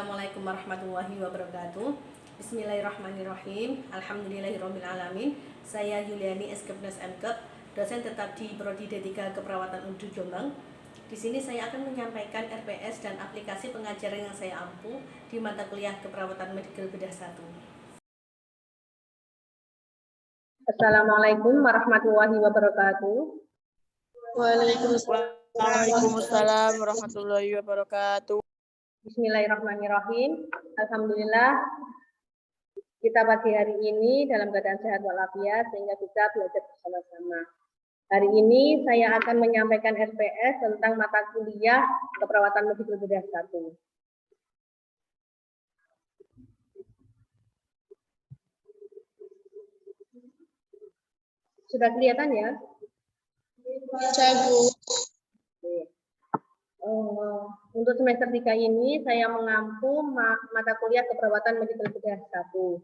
Assalamualaikum warahmatullahi wabarakatuh. Bismillahirrahmanirrahim. Alhamdulillahirabbil alamin. Saya Yuliani Eskepnes MKep, dosen tetap di Prodi D3 Keperawatan UNDU Jombang. Di sini saya akan menyampaikan RPS dan aplikasi pengajaran yang saya ampu di mata kuliah Keperawatan Medikal Bedah 1. Assalamualaikum warahmatullahi wabarakatuh. Waalaikumsalam warahmatullahi wabarakatuh. Bismillahirrahmanirrahim. Alhamdulillah kita pagi hari ini dalam keadaan sehat walafiat sehingga kita belajar bersama-sama. Hari ini saya akan menyampaikan RPS tentang mata kuliah Keperawatan Medikal Bedah 1. Sudah kelihatan ya? Saya Bu. Untuk semester 3 ini saya mengampu mata kuliah Keperawatan Medikal Bedah 1.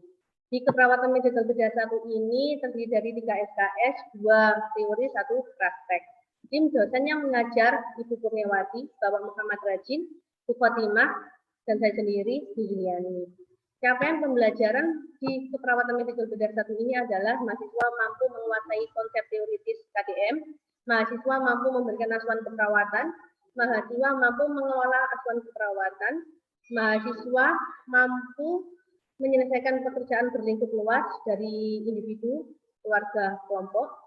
Di Keperawatan Medikal Bedah 1 ini terdiri dari 3 SKS, 2 teori, 1 praktek. Tim dosen yang mengajar Ibu Kurniawati, Bapak Muhammad Rajin, Bu Fatimah, dan saya sendiri, Bu Yuliani. Capaian pembelajaran di Keperawatan Medikal Bedah 1 ini adalah mahasiswa mampu menguasai konsep teoritis KDM, mahasiswa mampu memberikan asuhan keperawatan, mahasiswa mampu mengelola asuhan keperawatan, mahasiswa mampu menyelesaikan pekerjaan berlingkup luas dari individu, keluarga, kelompok,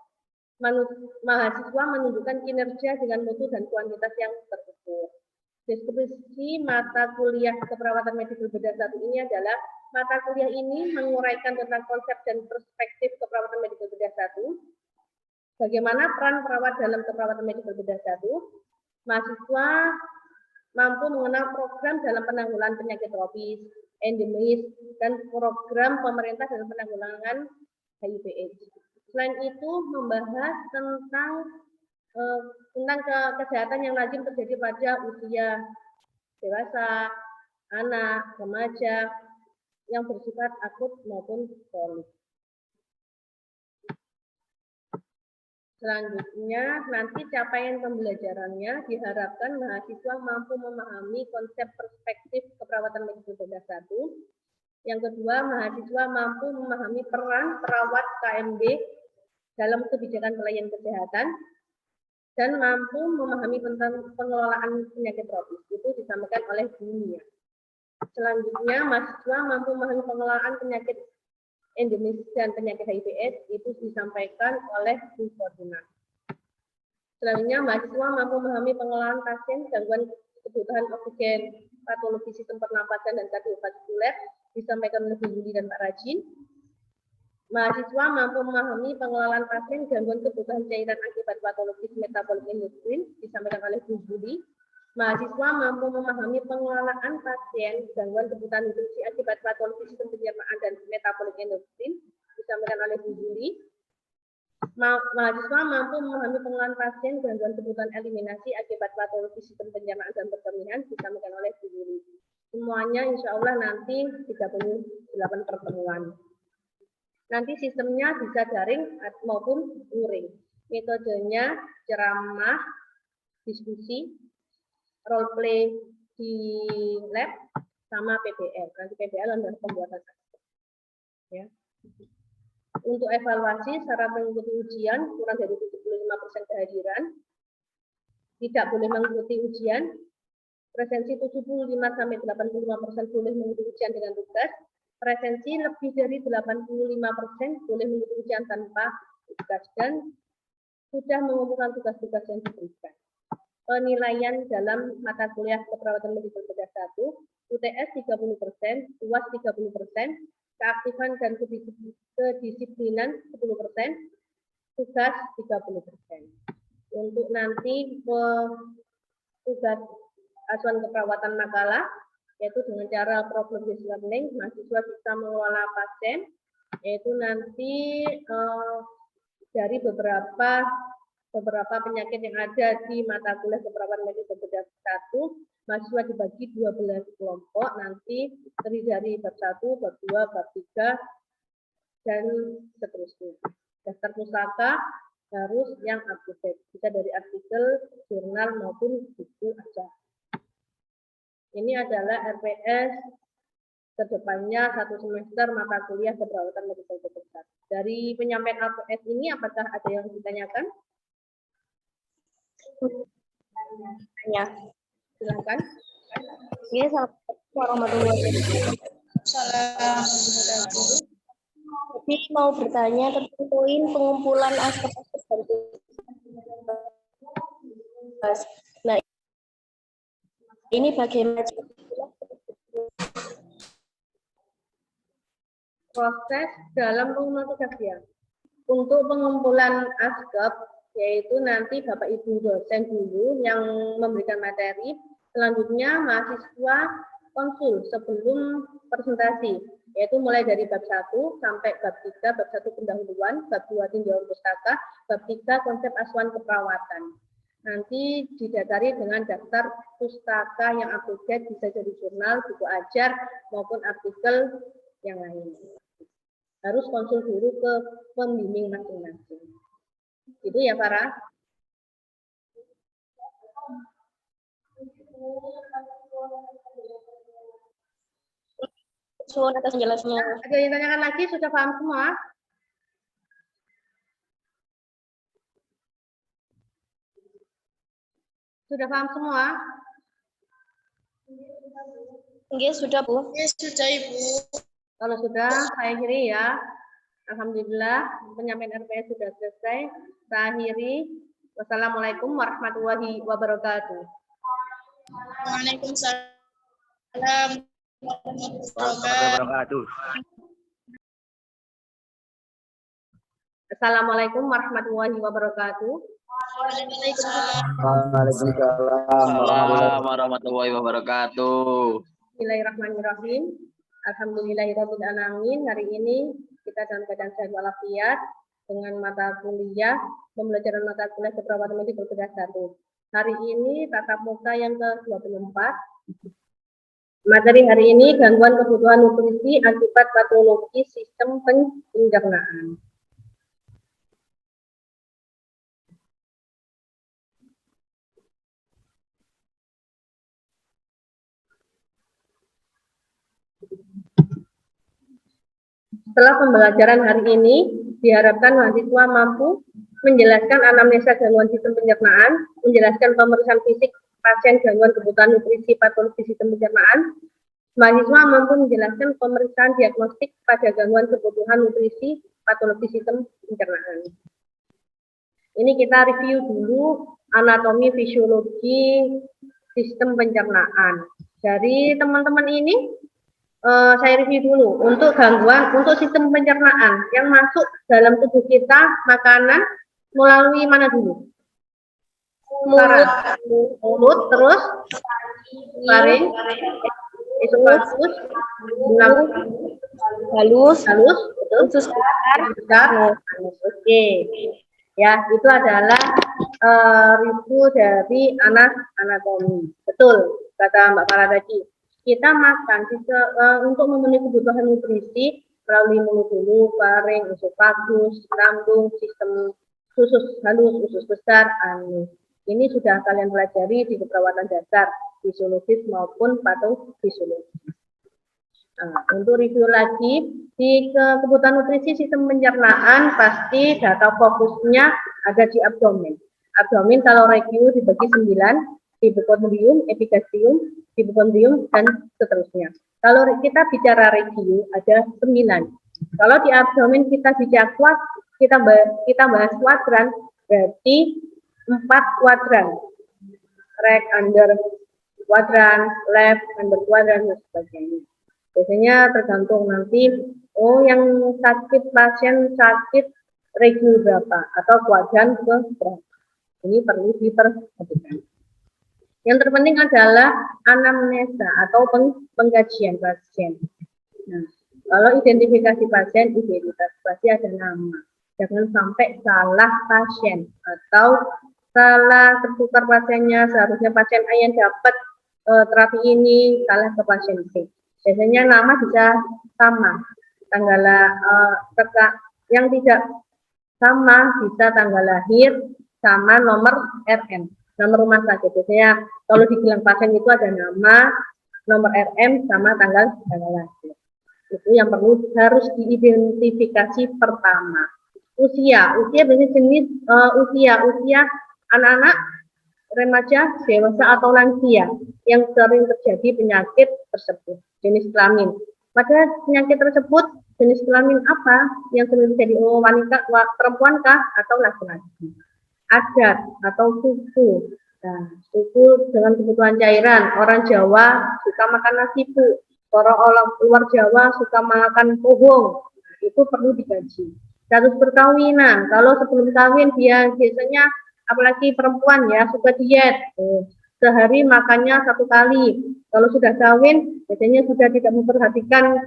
mahasiswa menunjukkan kinerja dengan mutu dan kuantitas yang terukur. Deskripsi mata kuliah Keperawatan Medikal Bedah 1 ini adalah mata kuliah ini menguraikan tentang konsep dan perspektif Keperawatan Medikal Bedah 1, bagaimana peran perawat dalam Keperawatan Medikal Bedah 1, mahasiswa mampu mengenal program dalam penanggulangan penyakit tropis, endemis, dan program pemerintah dalam penanggulangan HIV/AIDS. Selain itu membahas tentang kesehatan yang lazim terjadi pada usia dewasa, anak, remaja, yang bersifat akut maupun kronik. Selanjutnya, nanti capaian pembelajarannya diharapkan mahasiswa mampu memahami konsep perspektif Keperawatan Medikal Bedah 1. Yang kedua, mahasiswa mampu memahami peran perawat KMB dalam kebijakan pelayanan kesehatan dan mampu memahami tentang pengelolaan penyakit tropis. Itu disampaikan oleh dunia. Selanjutnya, mahasiswa mampu memahami pengelolaan penyakit endemis dan penyakit HIV/AIDS, itu disampaikan oleh Bu Fatimah. Selanjutnya, mahasiswa mampu memahami pengelolaan pasien gangguan kebutuhan oksigen, patologi sistem pernapasan dan kardiovaskuler, disampaikan oleh Bu Yuli dan Pak Rajin. Mahasiswa mampu memahami pengelolaan pasien gangguan kebutuhan cairan akibat patologis metabolik endokrin, disampaikan oleh Bu Yuli. Mahasiswa mampu memahami pengelolaan pasien gangguan kebutuhan nutrisi akibat patologi sistem pencernaan dan metabolik endokrin, disampaikan oleh Bu Yuli. Mahasiswa mampu memahami pengelolaan pasien gangguan kebutuhan eliminasi akibat patologi sistem pencernaan dan pertanian, disampaikan oleh Bu Yuli. Semuanya insya Allah nanti 38 pertemuan. Nanti sistemnya bisa daring maupun luring. Metodenya ceramah, diskusi, role play di lab, sama PBL. Nanti PBL adalah pembuatan aspek. Ya. Untuk evaluasi, syarat mengikuti ujian kurang dari 75% kehadiran, tidak boleh mengikuti ujian, presensi 75-85% boleh mengikuti ujian dengan tugas, presensi lebih dari 85% boleh mengikuti ujian tanpa tugas, dan sudah mengumpulkan tugas-tugas yang diberikan. Penilaian dalam mata kuliah Keperawatan Medikal Bedah 1, UTS 30%, UAS 30%, keaktifan dan kedisiplinan 10%, tugas 30%. Untuk nanti tugas asuhan keperawatan makalah, yaitu dengan cara problem based learning, mahasiswa bisa mengelola pasien, yaitu nanti dari beberapa penyakit yang ada di mata kuliah Keperawatan Medikal Bedah 1, mahasiswa dibagi 12 kelompok, nanti terdiri dari bab 1, bab 2, bab 3, dan seterusnya. Daftar pusaka harus yang up to date, bisa dari artikel, jurnal maupun buku aja. Ini adalah RPS kedepannya 1 semester mata kuliah keperawatan medikal kedokteran. Dari penyampaian RPS ini, apakah ada yang ditanyakan? Ya. Silakan. Iya, Assalamualaikum warahmatullahi wabarakatuh. Salam. Jadi mau bertanya tentang poin pengumpulan aspek-aspek dari tugas. Nah, ini bagaimana Proses dalam pengumpulan tugas ya. Untuk pengumpulan ASGAP, yaitu nanti Bapak Ibu dosen dulu yang memberikan materi, selanjutnya mahasiswa konsul sebelum presentasi, yaitu mulai dari bab 1 sampai bab 3, bab 1 pendahuluan, bab 2 tinjauan pustaka, bab 3 konsep asuhan keperawatan. Nanti didasari dengan daftar pustaka yang up to date, bisa jadi jurnal, buku ajar, maupun artikel yang lain. Harus konsul dulu ke pembimbing masing-masing. Itu ya, Farah. suun atas penjelasannya? Ada yang tanyakan lagi? Sudah paham semua? Sudah paham semua? Oke, sudah Bu. Ya, sudah Ibu. Kalau sudah, saya akhiri ya. Alhamdulillah, penyampaian RPS sudah selesai. Saya akhiri. Wassalamualaikum warahmatullahi wabarakatuh. Waalaikumsalam warahmatullahi wabarakatuh. Assalamualaikum warahmatullahi wabarakatuh. Waalaikumsalam warahmatullahi wabarakatuh. Bismillahirrahmanirrahim. Alhamdulillahirabbil alamin. Hari ini kita dalam keadaan sehat walafiat dengan mata kuliah pembelajaran mata kuliah keperawatan medis bertugas 1. Hari ini tatap muka yang ke-24. Materi hari ini gangguan kebutuhan nutrisi akibat patologi sistem pencernaan. Setelah pembelajaran hari ini, diharapkan mahasiswa mampu menjelaskan anamnesa gangguan sistem pencernaan, menjelaskan pemeriksaan fisik pasien gangguan kebutuhan nutrisi patologi sistem pencernaan. Mahasiswa mampu menjelaskan pemeriksaan diagnostik pada gangguan kebutuhan nutrisi patologi sistem pencernaan. Ini kita review dulu anatomi fisiologi sistem pencernaan. Dari teman-teman ini, saya review dulu untuk gangguan untuk sistem pencernaan yang masuk dalam tubuh kita, makanan melalui mana dulu? Mulut, terus laring, esofagus, halus, betul, besar. Oke, ya itu adalah review dari anatomi. Betul kata Mbak Farah tadi. Kita makan untuk memenuhi kebutuhan nutrisi melalui mulut dulu, laring, esofagus, lambung, sistem usus halus, usus besar, anus. Ini sudah kalian pelajari di keperawatan dasar fisiologis maupun patofisiologis. Untuk review lagi di kebutuhan nutrisi sistem pencernaan, pasti data fokusnya ada di abdomen. Abdomen kalau review dibagi 9. Hipokondrium, epigastrium, hipokondrium, dan seterusnya. Kalau kita bicara review ada 9. Kalau di abdomen kita bicara kita bahas kuadran, berarti 4 kuadran. Right under kuadran, left under kuadran, dan sebagainya. Biasanya tergantung nanti, yang sakit pasien sakit review berapa atau kuadran ke berapa. Ini perlu diperhatikan. Yang terpenting adalah anamnesa atau pengkajian pasien. Nah, kalau identifikasi pasien, identitas pasti ada nama. Jangan sampai salah pasien atau salah tertukar pasiennya. Seharusnya pasien A yang dapat terapi ini salah ke pasien B. Biasanya nama bisa sama. Tanggal yang tidak sama bisa tanggal lahir sama nomor RN. Nama rumah sakit. Biasanya kalau di gelang pasien itu ada nama, nomor RM sama tanggal lahir. Itu yang harus diidentifikasi pertama. Usia biasanya jenis usia anak-anak, remaja, dewasa atau lansia yang sering terjadi penyakit tersebut. Jenis kelamin. Pada penyakit tersebut jenis kelamin apa yang sering terjadi, wanita, perempuan kah atau laki-laki? Adat atau suku. Nah, suku dengan kebutuhan cairan. Orang Jawa suka makan nasi bu. Orang luar Jawa suka makan pohong. Itu perlu dikaji. Status perkawinan. Kalau sebelum kawin dia biasanya, apalagi perempuan ya, suka diet. Sehari makannya 1 kali. Kalau sudah kawin biasanya sudah tidak memperhatikan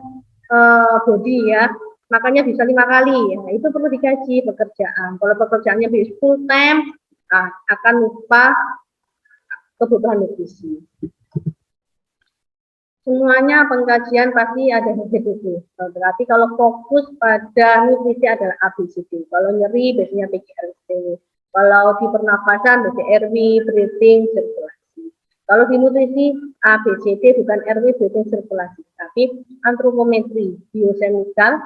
body ya, makanya bisa 5 kali. Nah, itu perlu dikaji pekerjaan. Kalau pekerjaannya full time, akan lupa kebutuhan nutrisi. Semuanya pengkajian pasti ada HBCD. Berarti kalau fokus pada nutrisi adalah ABCD. Kalau nyeri biasanya PGRT. Kalau di pernafasan biasanya RW, breathing, sirkulasi. Kalau di nutrisi ABCD bukan RW, breathing, sirkulasi, tapi antropometri, biochemical,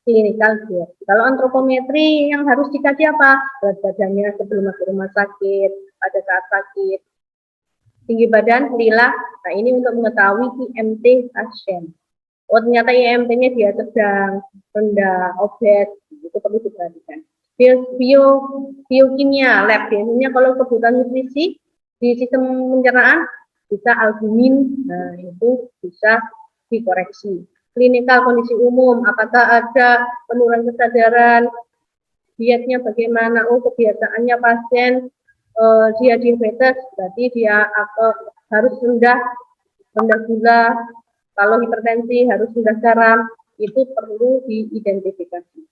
klinikal dia. Kalau antropometri yang harus dikaji apa? Berat badannya sebelum masuk rumah sakit, pada saat sakit, tinggi badan, lila. Nah, ini untuk mengetahui IMT pasien. Oh, ternyata IMT-nya dia sedang, rendah, obes, itu perlu diperhatikan. Biokimia, lab, biasanya kalau kebutuhan nutrisi di sistem pencernaan bisa albumin, nah itu bisa dikoreksi. Klinikal kondisi umum, apakah ada penurunan kesadaran, dietnya bagaimana, kebiasaannya pasien dia diabetes, berarti dia harus rendah gula, kalau hipertensi harus rendah garam, itu perlu diidentifikasi.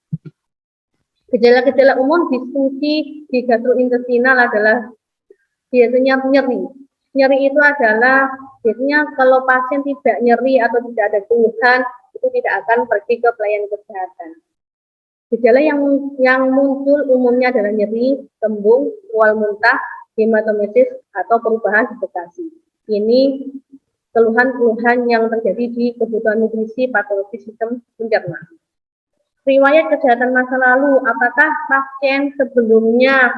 Gejala-gejala umum disfungsi di gastrointestinal adalah biasanya nyeri. Nyeri itu adalah biasanya kalau pasien tidak nyeri atau tidak ada keluhan, itu tidak akan pergi ke pelayanan kesehatan. Gejala yang muncul umumnya adalah nyeri, kembung, mual muntah, hematomesis, atau perubahan vegetasi. Ini keluhan-keluhan yang terjadi di kebutuhan nutrisi patologi sistem pencernaan. Riwayat kejahatan masa lalu, apakah pasien sebelumnya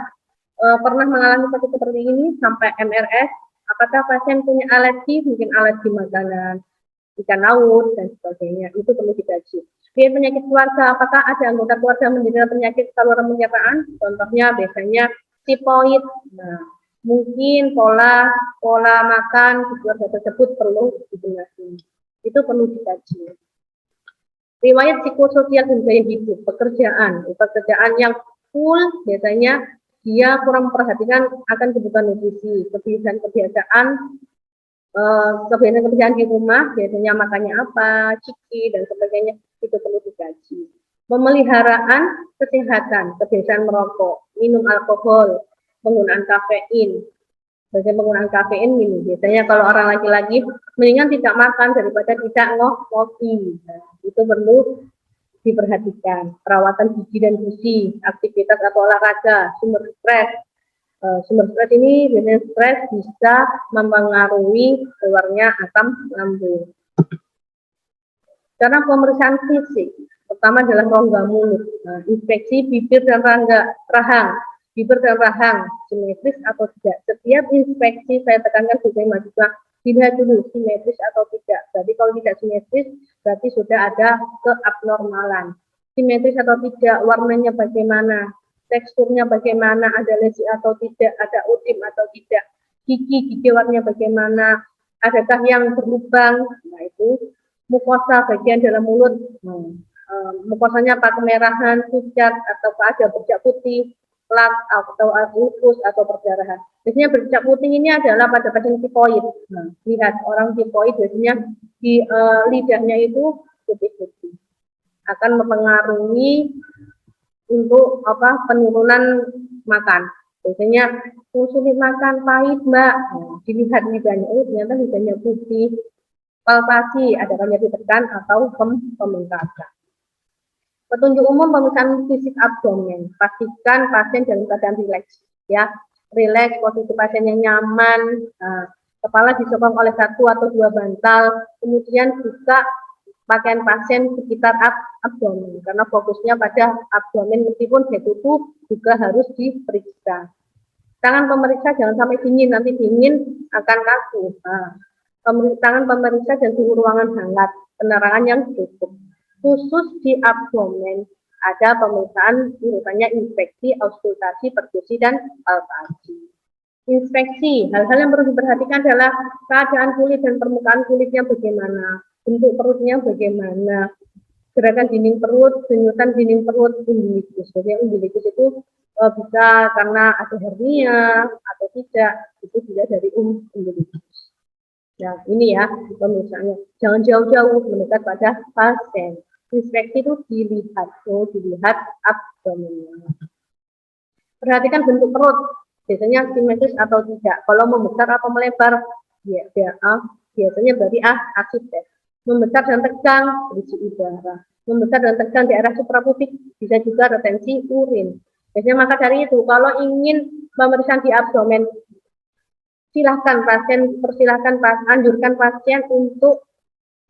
pernah mengalami sakit seperti ini sampai MRS? Apakah pasien punya alergi, mungkin alergi makanan, ikan laut, dan sebagainya, itu perlu dikaji. Riwayat penyakit keluarga, apakah ada anggota keluarga menderita penyakit saluran pencernaan? Contohnya biasanya tipoid. Nah, mungkin pola makan di keluarga tersebut perlu dibenahi. Itu perlu dikaji. Riwayat psikososial dan gaya hidup, pekerjaan yang full biasanya dia kurang memperhatikan akan kebutuhan nutrisi, kebiasaan di rumah, biasanya makannya apa, ciki, dan sebagainya, itu perlu dikaji. Pemeliharaan kesehatan, kebiasaan merokok, minum alkohol, penggunaan kafein. Bagian penggunaan kafein ini, biasanya kalau orang laki-laki mendingan tidak makan daripada tidak ngopi. Nah, itu perlu diperhatikan. Perawatan gigi dan gusi, aktivitas atau olahraga, sumber stres. Sumber stres ini biasanya stres bisa mempengaruhi keluarnya asam lambung. Karena pemeriksaan fisik, pertama adalah rongga mulut, inspeksi bibir dan rahang, simetris atau tidak. Setiap inspeksi saya tekankan sebagai mahasiswa, dilihat dulu simetris atau tidak. Berarti kalau tidak simetris, berarti sudah ada keabnormalan. Simetris atau tidak, warnanya bagaimana, teksturnya bagaimana, ada lesi atau tidak, ada udim atau tidak, gigi warnanya bagaimana, adakah yang berlubang, nah itu. Mukosa bagian dalam mulut, mukosanya apa, kemerahan, pucat, atau ada bercak putih, plak atau lupus atau perdarahan. Biasanya bercak putih ini adalah pada pasien tipoid. Nah, lihat orang tipoid biasanya di lidahnya itu putih-putih, akan mempengaruhi untuk penurunan makan. Biasanya sulit makan, pahit mbak, dilihat lidahnya, ternyata lidahnya putih. Palpasi, adakah nyeri tekan atau pembengkakan. Petunjuk umum pemeriksaan fisik abdomen, pastikan pasien dalam keadaan rileks, ya, rileks, posisi pasien yang nyaman. kepala disokong oleh 1 atau 2 bantal, kemudian buka pakaian pasien sekitar abdomen, karena fokusnya pada abdomen meskipun head to toe juga harus diperiksa. Tangan pemeriksa jangan sampai dingin, nanti dingin akan kaku. Nah, tangan pemeriksa dan suhu ruangan hangat, penerangan yang cukup. Khusus di abdomen ada pemeriksaan misalnya inspeksi, auskultasi, perkusi, dan palpasi. Inspeksi, hal-hal yang perlu diperhatikan adalah keadaan kulit dan permukaan kulitnya bagaimana, bentuk perutnya bagaimana, gerakan dinding perut, denyutan dinding perut, umbilikus. Jadi umbilikus itu bisa karena ada hernia atau tidak, itu juga dari umbilikus. Nah, ini ya pemirsaannya. Jangan jauh-jauh mendekat pada pasien. Inspeksi itu dilihat abdomennya. Perhatikan bentuk perut, biasanya simetris atau tidak. Kalau membesar atau melebar, biasanya berarti asides. Membesar dan tegang, berisi udara. Membesar dan tegang di arah suprapubik, bisa juga retensi urin. Biasanya maka dari itu, kalau ingin pemeriksaan di abdomen, anjurkan pasien untuk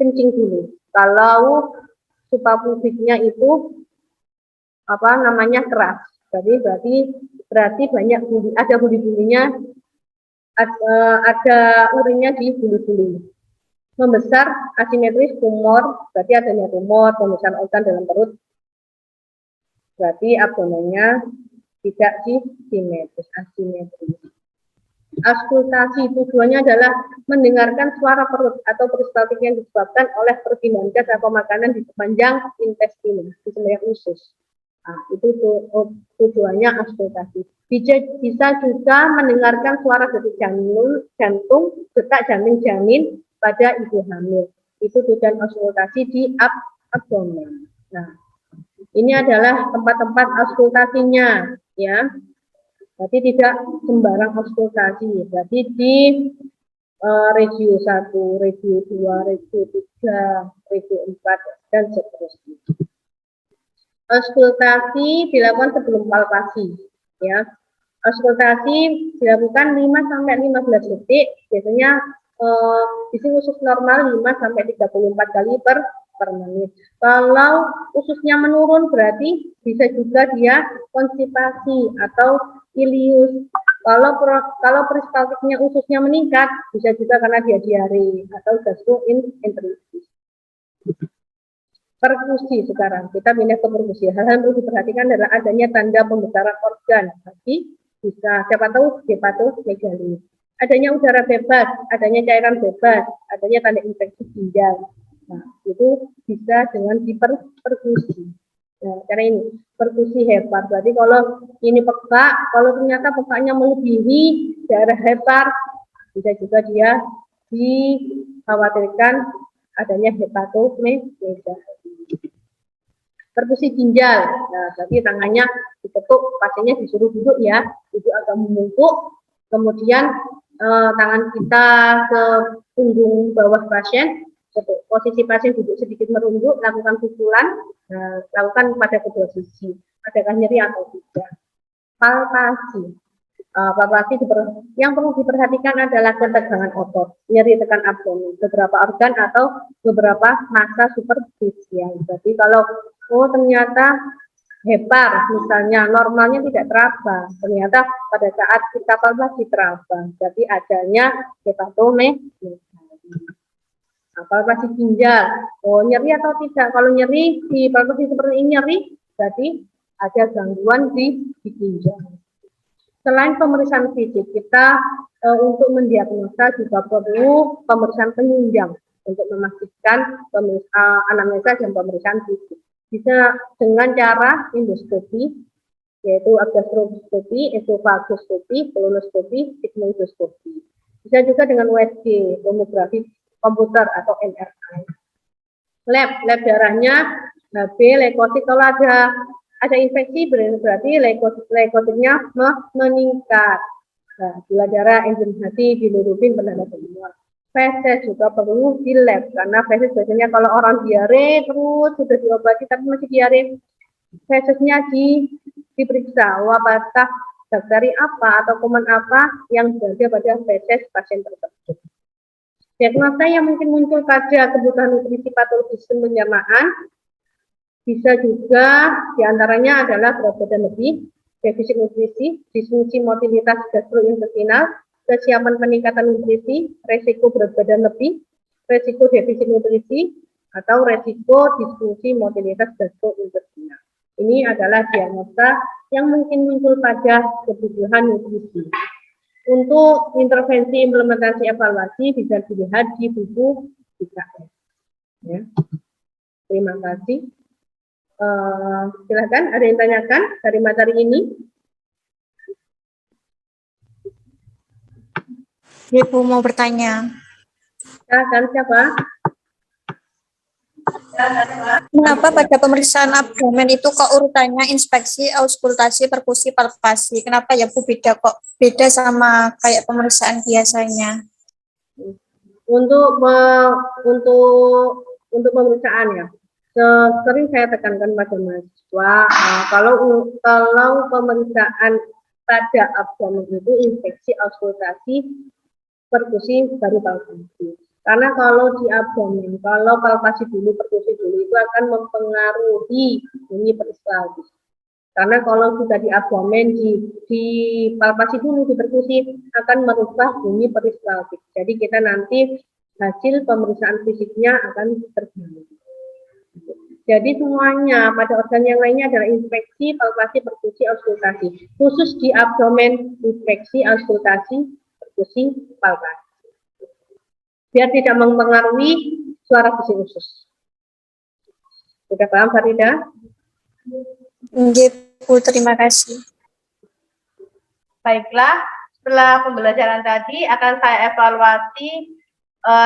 kencing dulu. Kalau suprapubiknya itu keras, berarti banyak buli, ada buli-bulinya, ada urinnya di buli-buli. Membesar asimetris tumor, berarti adanya tumor, pembesaran organ dalam perut, berarti abdomennya tidak simetris, asimetris. Auskultasi tujuannya adalah mendengarkan suara perut atau peristaltik yang disebabkan oleh perpindahan gas atau makanan di sepanjang intestine, di sepanjang usus. Nah, itu tujuannya auskultasi. Bisa juga mendengarkan suara detik jantung, detak jantung janin pada ibu hamil. Itu tujuan auskultasi di abdomen. Nah, ini adalah tempat-tempat auskultasinya, ya. Berarti tidak sembarang auskultasi. Berarti di regio 1, regio 2, regio 3, regio 4, dan seterusnya. Auskultasi dilakukan sebelum palpasi, ya. Auskultasi dilakukan 5-15 detik, biasanya isi usus normal 5-34 kali per menit. Kalau ususnya menurun berarti bisa juga dia konstipasi atau ileus. Kalau peristaltiknya ususnya meningkat, bisa juga karena dia diare atau gastroenteritis. Perkusi sekarang, kita pindah ke perkusi. Hal-hal yang perlu diperhatikan adalah adanya tanda pembesaran organ. Jadi bisa, siapa tahu hepatomegali. Adanya udara bebas, adanya cairan bebas, adanya tanda infeksi ginjal. Nah, itu bisa dengan perkusi. Nah, cara ini perkusi hepar. Berarti kalau ini peka, kalau ternyata pekanya melebihi daerah hepar, bisa juga dia dikhawatirkan adanya hepatomegali. Perkusi ginjal. Nah, berarti tangannya diketuk, pasiennya disuruh duduk ya, duduk agak membungkuk. Kemudian tangan kita ke punggung bawah pasien. Posisi pasien duduk sedikit merunduk, lakukan pukulan, lakukan pada kedua sisi. Adakah nyeri atau tidak? Palpasi. Palpasi yang perlu diperhatikan adalah ketegangan otot, nyeri tekan abdomen, beberapa organ atau beberapa massa superficial. Berarti kalau ternyata hepar, misalnya normalnya tidak teraba, ternyata pada saat kita palpasi teraba, berarti adanya hepatomegali. Palpasi ginjal, nyeri atau tidak? Kalau nyeri di palpasi seperti ini nyeri, berarti ada gangguan di ginjal. Selain pemeriksaan fisik, kita untuk mendiagnosa juga perlu pemeriksaan penunjang untuk memastikan anamnesa dan pemeriksaan fisik. Bisa dengan cara endoskopi, yaitu gastroskopi, esofagoskopi, kolonoskopi, sigmoidoskopi. Bisa juga dengan USG, tomografi komputer atau MRI. Lab darahnya HB, leukosit. Kalau ada infeksi berarti leukositnya meningkat. Nah, gula darah, enzim hati, bilirubin, penanda semua. Feses juga perlu di lab karena feses biasanya kalau orang diare terus sudah diobati tapi masih diare, fesesnya diperiksa apakah bakteri apa atau kuman apa yang berada pada feses pasien tersebut. Diagnosa yang mungkin muncul pada kebutuhan nutrisi patologi sistem pencernaan bisa juga diantaranya adalah berat badan lebih, defisit nutrisi, disfungsi motilitas gastrointestinal, kesiapan peningkatan nutrisi, resiko berat badan lebih, resiko defisit nutrisi, atau resiko disfungsi motilitas gastrointestinal. Ini adalah diagnosa yang mungkin muncul pada kebutuhan nutrisi. Untuk intervensi implementasi evaluasi bisa dilihat di buku 3S. Ya. Terima kasih. Silakan, ada yang tanyakan dari materi ini? Ibu mau bertanya. Silakan, siapa? Kenapa pada pemeriksaan abdomen itu kok urutannya inspeksi, auskultasi, perkusi, palpasi? Kenapa ya Bu beda kok? Beda sama kayak pemeriksaan biasanya. Untuk pemeriksaan ya, sering saya tekankan pada mahasiswa, kalau pemeriksaan pada abdomen itu inspeksi, auskultasi, perkusi, baru palpasi. Karena kalau di abdomen, kalau palpasi dulu, perkusi dulu, itu akan mempengaruhi bunyi peristaltis. Karena kalau sudah di abdomen, di palpasi dulu, di perkusi, akan merubah bunyi peristaltis. Jadi kita nanti hasil pemeriksaan fisiknya akan terganggu. Jadi semuanya pada organ yang lainnya adalah inspeksi, palpasi, perkusi, auskultasi. Khusus di abdomen, inspeksi, auskultasi, perkusi, palpasi. Biar tidak mempengaruhi suara bising usus. Sudah paham, Farida? Bu, terima kasih. Baiklah, setelah pembelajaran tadi akan saya evaluasi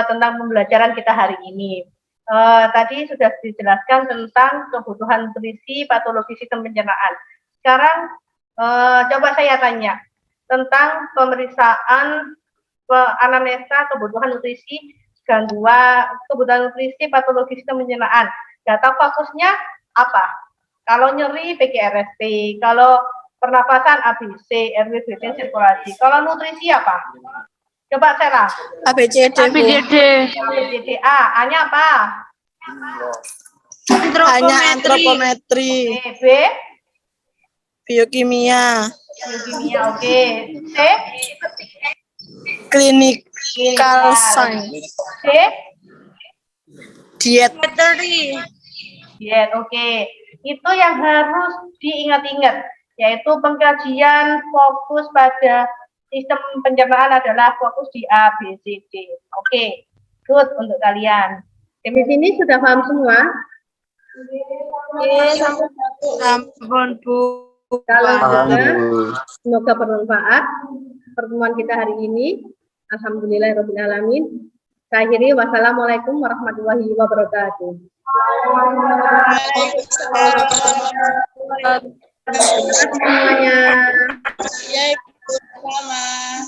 tentang pembelajaran kita hari ini. Tadi sudah dijelaskan tentang kebutuhan nutrisi patologi sistem pencernaan. Sekarang coba saya tanya tentang pemeriksaan anamnesa kebutuhan nutrisi gangguan kebutuhan nutrisi patologi sistem pencernaan. Data fokusnya apa? Kalau nyeri PGRST, kalau pernapasan ABC, airway breathing sirkulasi. Kalau nutrisi apa? Coba Sela. ABCD. A-nya apa? Hanya antropometri. Oke, B? Biokimia. Biokimia, oke. C? Clinical science. C? Diet. Diet, oke. Itu yang harus diingat-ingat, yaitu pengkajian fokus pada sistem pencernaan adalah fokus di A, B, C, D. Oke, good untuk kalian. Di sini sudah paham semua? Ampun, Bu. Kalau sudah, semoga bermanfaat pertemuan kita hari ini. Alhamdulillahirrahmanirrahim. Saya akhiri, wassalamualaikum warahmatullahi wabarakatuh. Terima kasih semuanya. Ya, Ibu. Sama.